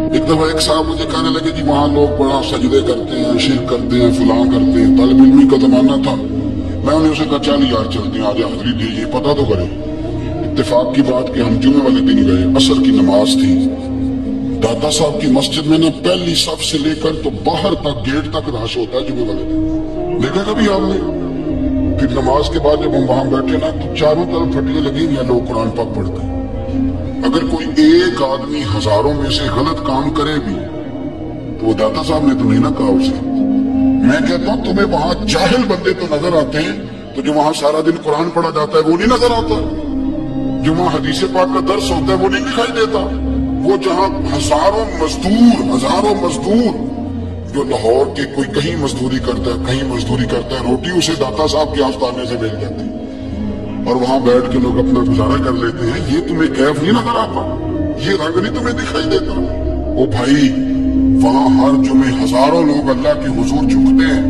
एक दफा एक साहब मुझे कहने लगे कि वहाँ लोग बड़ा सजदे करते हैं, शिरक करते हैं, फलां करते हैं, तालिब इल्मी का जमाना था। मैं उन्हें उसे कहा चल यार चलते हैं, आज हाजिरी दीजिए, पता तो करें। इत्तेफाक की बात कि हम जुमे वाले दिन गए, असर की नमाज थी। दादा साहब की मस्जिद में ना पहली सफ से लेकर तो बाहर तक गेट तक रश होता है जुमे वाले दिन, देखा कभी आपने? फिर नमाज के बाद जब हम वहां बैठे ना तो चारों तरफ फटियां लगी हुई, लोग कुरान पाक पढ़ते हैं। अगर कोई एक आदमी हजारों में से गलत काम करे भी तो वो दाता साहब ने तो नहीं ना कहा उसे। मैं कहता हूं तुम्हें वहां जाहिल बंदे तो नजर आते हैं, तो जो वहां सारा दिन कुरान पढ़ा जाता है वो नहीं नजर आता, जो वहां हदीस पाक का दर्स होता है वो नहीं दिखाई देता। वो जहां हजारों मजदूर जो लाहौर के कोई कहीं मजदूरी करता है, कहीं मजदूरी करता है, रोटी उसे दाता साहब के आस्ताने से मिल जाती है और वहां बैठ के लोग अपना गुजारा कर लेते हैं। ये तुम्हें कैफ नहीं नजर आता, ये रंग नहीं तुम्हें दिखाई देता। ओ भाई, वहां हर जुमे हजारों लोग अल्लाह के हुजूर झुकते हैं,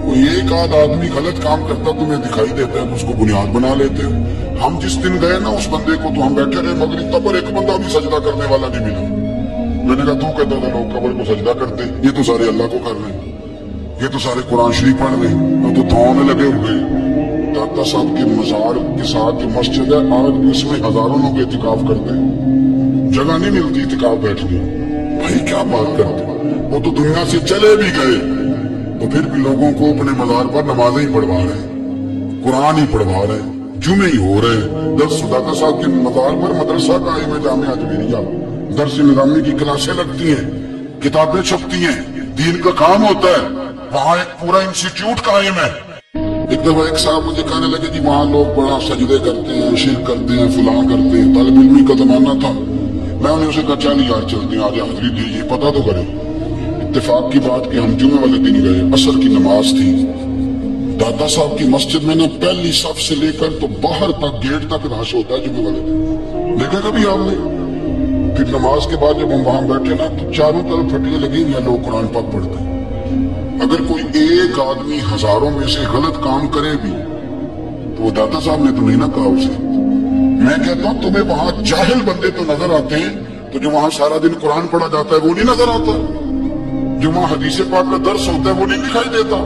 कोई एक आध आदमी गलत काम करता तुम्हें दिखाई देता है, उसको बुनियाद बना लेते हो। हम जिस दिन गए ना उस बंदे को तो हम बैठे रहे मगरिब तक, पर एक बंदा भी सजदा करने वाला नहीं मिला। मैंने कहा तू कहता था लोग कब्र को सजदा करते, ये तो सारे अल्लाह को कर रहे हैं, ये तो सारे कुरान शरीफ पढ़ रहे हैं, तो थाने लगे हुए। दाता साहब के मजार के साथ जो मस्जिद है, आज भी उसमें हजारों लोग इतिकाफ करते हैं, जगह नहीं मिलती इतिकाफ बैठने। भाई क्या बात करते, वो तो दुनिया से चले भी गए तो फिर भी लोगों को अपने मजार पर नमाजें ही पढ़वा रहे, कुरान ही पढ़वा रहे, जुमे ही हो रहे। दर्स दाता साहब के मजार पर मदरसा कायम है, जामिया अजमेरिया, दर्स निजामी की क्लासें लगती हैं, किताबें छपती हैं, दीन का काम होता है, वहाँ एक पूरा इंस्टीट्यूट कायम है। एक दफा एक साहब मुझे कहने लगे कि वहाँ लोग बड़ा सजदे करते हैं, शिरक करते हैं, फलां करते हैं, तालिब इल्मी का जमाना था। मैं उन्हें उसे कहा चल यार चलते हैं, आज हाजिरी दीजिए, पता तो करें। इत्तेफाक की बात कि हम जुमे वाले दिन गए, असर की नमाज थी। दादा साहब की मस्जिद में ना पहली सफ से लेकर तो बाहर तक गेट तक रश होता है जुमे वाले दिन, देखा कभी आपने? फिर नमाज के बाद जब हम वहां बैठे ना तो चारों तरफ फटियां लगी हुई, लोग कुरान पाक पढ़ते हैं। अगर कोई एक आदमी हजारों में से गलत काम करे भी तो वो दाता साहब ने तो नहीं ना कहा उसे। मैं कहता हूं तुम्हें वहां जाहिल बंदे तो नजर आते हैं, तो जो वहां सारा दिन कुरान पढ़ा जाता है वो नहीं नजर आता, जो वहां हदीस पाक का दर्स होता है वो नहीं दिखाई देता।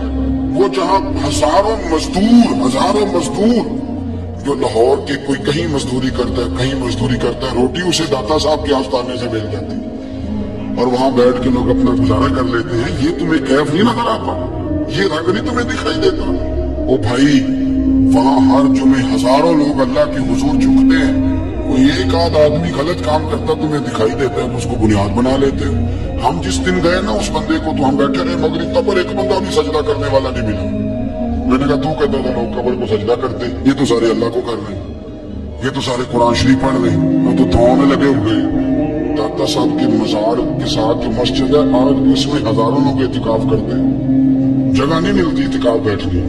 वो जहां हजारों मजदूर जो लाहौर के कोई कहीं मजदूरी करता है, कहीं मजदूरी करता है, रोटी उसे दाता साहब के आस्ताने से मिल जाती है और वहां बैठ के लोग अपना गुजारा कर लेते हैं। ये तुम्हें कैफ नहीं नजर आता, ये रंग नहीं तुम्हें दिखाई देता। ओ भाई, वहां हर जुमे हजारों लोग अल्लाह के हुजूर झुकते हैं, कोई एक आध आदमी गलत काम करता तुम्हें दिखाई देता है, उसको बुनियाद बना लेते हो। हम जिस दिन गए ना उस बंदे को तो हम बैठे रहे मगरिब तक, पर एक बंदा भी सजदा करने वाला नहीं मिला। मैंने कहा तू कहता था लोग कब्र को सजदा करते, ये तो सारे अल्लाह को कर रहे हैं, ये तो सारे कुरान शरीफ पढ़ रहे हैं, तो थाने लगे हुए। दाता साहब के मजार के साथ जो मस्जिद है, आज भी उसमें हजारों लोग इतिकाफ करते हैं, जगह नहीं मिलती इतिकाफ बैठने।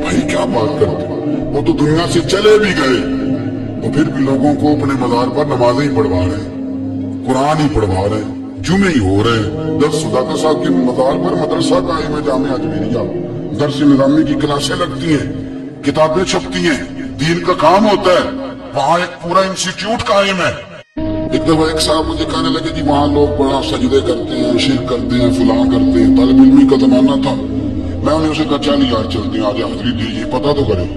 भाई क्या बात करते, वो तो दुनिया से चले भी गए तो फिर भी लोगों को अपने मजार पर नमाजें ही पढ़वा रहे, कुरान ही पढ़वा रहे, जुमे ही हो रहे। दर्स दाता साहब के मजार पर मदरसा कायम है, जामिया अजमेरिया, दर्स निजामी की क्लासें लगती हैं, किताबें छपती हैं, दीन का काम होता है, वहाँ एक पूरा इंस्टीट्यूट कायम है। एक दफा एक साहब मुझे कहने लगे कि वहाँ लोग बड़ा सजदे करते हैं, शिरक करते हैं, फलां करते हैं, तालिब इल्मी का जमाना था। मैं उन्हें उसे कहा चल यार चलते हैं, आज हाजिरी दीजिए, पता तो करें।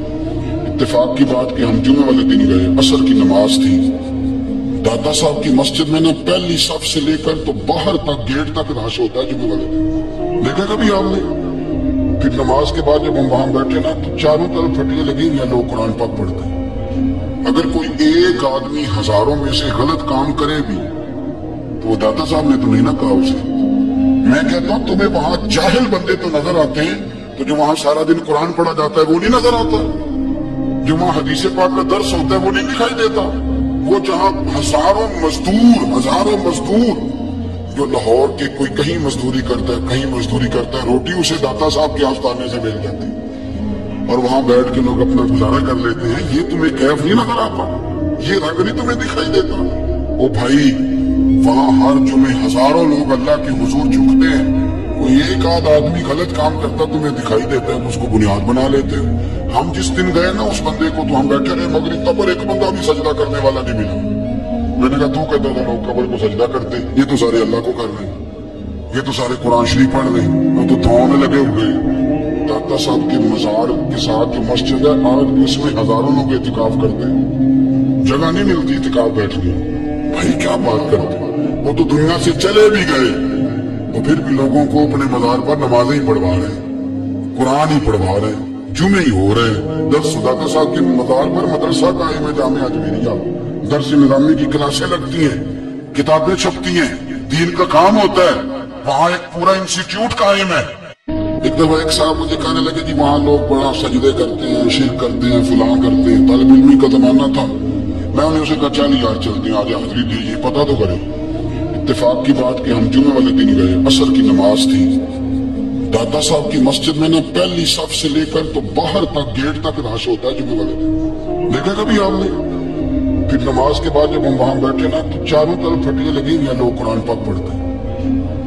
इत्तेफाक की बात कि हम जुमे वाले दिन गए, असर की नमाज थी। दादा साहब की मस्जिद में ना पहली सफ से लेकर तो बाहर तक गेट तक रश होता है जुमे वाले दिन, देखा कभी आपने? फिर नमाज के बाद जब हम वहां बैठे ना तो चारों तरफ फटियां लगी हुई, लोग कुरान पाक पढ़ते हैं। अगर कोई एक आदमी हजारों में से गलत काम करे भी तो वो दाता साहब ने तो नहीं ना कहा उसे। मैं कहता हूं तुम्हें वहां जाहिल बंदे तो नजर आते हैं, तो जो वहां सारा दिन कुरान पढ़ा जाता है वो नहीं नजर आता, जो वहां हदीस पाक का दर्स होता है वो नहीं दिखाई देता। वो जहां हजारों मजदूर जो लाहौर के कोई कहीं मजदूरी करता है, कहीं मजदूरी करता है, रोटी उसे दाता साहब के आस्ताने से मिल जाती है और वहां बैठ के लोग अपना गुजारा कर लेते हैं। ये तुम्हें कैफ नहीं नजर आता, ये रंग नहीं तुम्हें दिखाई देता। ओ भाई, वहां हर जुमे हजारों लोग अल्लाह के हुजूर झुकते हैं, कोई एक आध आदमी गलत काम करता तुम्हें दिखाई देता है, उसको बुनियाद बना लेते हो। हम जिस दिन गए ना उस बंदे को तो हम बैठे रहे मगरिब तक, पर एक बंदा भी सजदा करने वाला नहीं मिला। मैंने कहा तू कहता था लोग कब्र को सजदा करते, ये तो सारे अल्लाह को कर रहे हैं, ये तो सारे कुरान शरीफ पढ़ रहे हैं, वो तो थाने लगे हुए। दाता साहब के मजार के साथ जो मस्जिद है, आज भी उसमें हजारों लोग एहतिकाफ करते हैं, जगह नहीं मिलती एहतिकाफ बैठने। भाई क्या बात करते हैं, वो तो दुनिया से चले भी गए तो फिर भी लोगों को अपने मजार पर नमाजें ही पढ़वा रहे हैं, कुरान ही पढ़वा रहे हैं, जुमे ही हो रहे हैं। दर्स दाता साहब के मजार पर मदरसा कायम है, जामिया अजमेरिया, दर्स निजामी की क्लासें लगती हैं, किताबें छपती हैं, दीन का काम होता है, वहाँ एक पूरा इंस्टीट्यूट कायम है। एक दफा एक साहब मुझे कहने लगे कि वहाँ लोग बड़ा सजदे करते हैं, शिरक करते हैं, फलां करते हैं, तालिब इल्मी का जमाना था। मैंने उसे कहा चल यार चलते हैं, आज हाजिरी दीजिए, पता तो करे। इत्तेफाक की बात कि हम जुमे वाले दिन गए, असर की नमाज थी। दाता साहब की मस्जिद में ना पहली सफ से लेकर तो बाहर तक गेट तक रश होता है जुमे वाले दिन, देखा कभी आपने? फिर नमाज के बाद जब हम वहां बैठे ना तो चारों तरफ फटियां लगी हुई, लोग कुरान पाक पढ़ते हैं।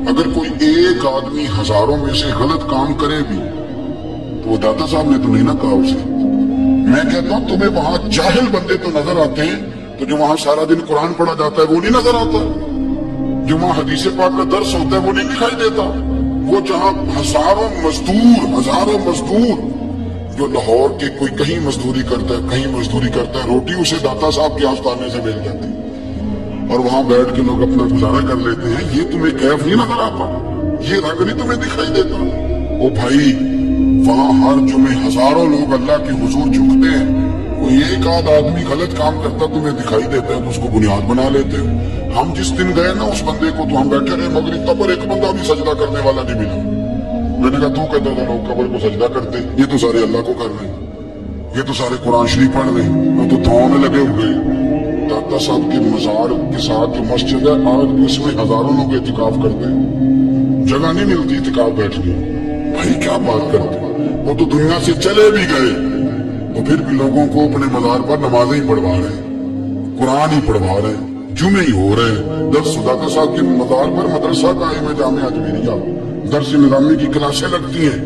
अगर कोई एक आदमी हजारों में से गलत काम करे भी तो वो दाता साहब ने तो नहीं ना कहा उसे। मैं कहता हूं तुम्हें वहां जाहिल बंदे तो नजर आते हैं, तो जो वहां सारा दिन कुरान पढ़ा जाता है वो नहीं नजर आता, जो वहां हदीस पाक का दर्स होता है वो नहीं दिखाई देता। वो जहां हजारों मजदूर जो लाहौर के कोई कहीं मजदूरी करता है, कहीं मजदूरी करता है, रोटी उसे दाता साहब के आस्थाने से मिल जाती है और वहां बैठ के लोग अपना गुजारा कर लेते हैं। ये तुम्हें कैफ नहीं नजर आता, ये रंग नहीं तुम्हें दिखाई देता। ओ भाई, वहां हर जुमे हजारों लोग अल्लाह के हुजूर झुकते हैं, कोई एक आध आदमी गलत काम करता तुम्हें दिखाई देता है तो उसको बुनियाद बना लेते हो। हम जिस दिन गए ना उस बंदे को, तो हम बैठे रहे मगरिब तक पर एक बंदा भी सजदा करने वाला नहीं मिला। मैंने कहा तू कहता था लोग कब्र को सजदा करते, ये तो सारे अल्लाह को कर रहे हैं, ये तो सारे कुरान शरीफ पढ़ रहे हैं, वो तो थाने लगे हुए। दाता साहब के मजार के साथ जो मस्जिद है, आज भी उसमें हजारों लोग एहतिकाफ करते हैं, जगह नहीं मिलती एहतिकाफ बैठने। भाई क्या बात करते हैं, वो तो दुनिया से चले भी गए तो फिर भी लोगों को अपने मजार पर नमाजें ही पढ़वा रहे हैं, कुरान ही पढ़वा रहे हैं, जुमे ही हो रहे हैं। दर्स दाता साहब के मजार पर मदरसा कायम है, जामिया अजमेरिया, दर्स निजामी की क्लासें लगती हैं,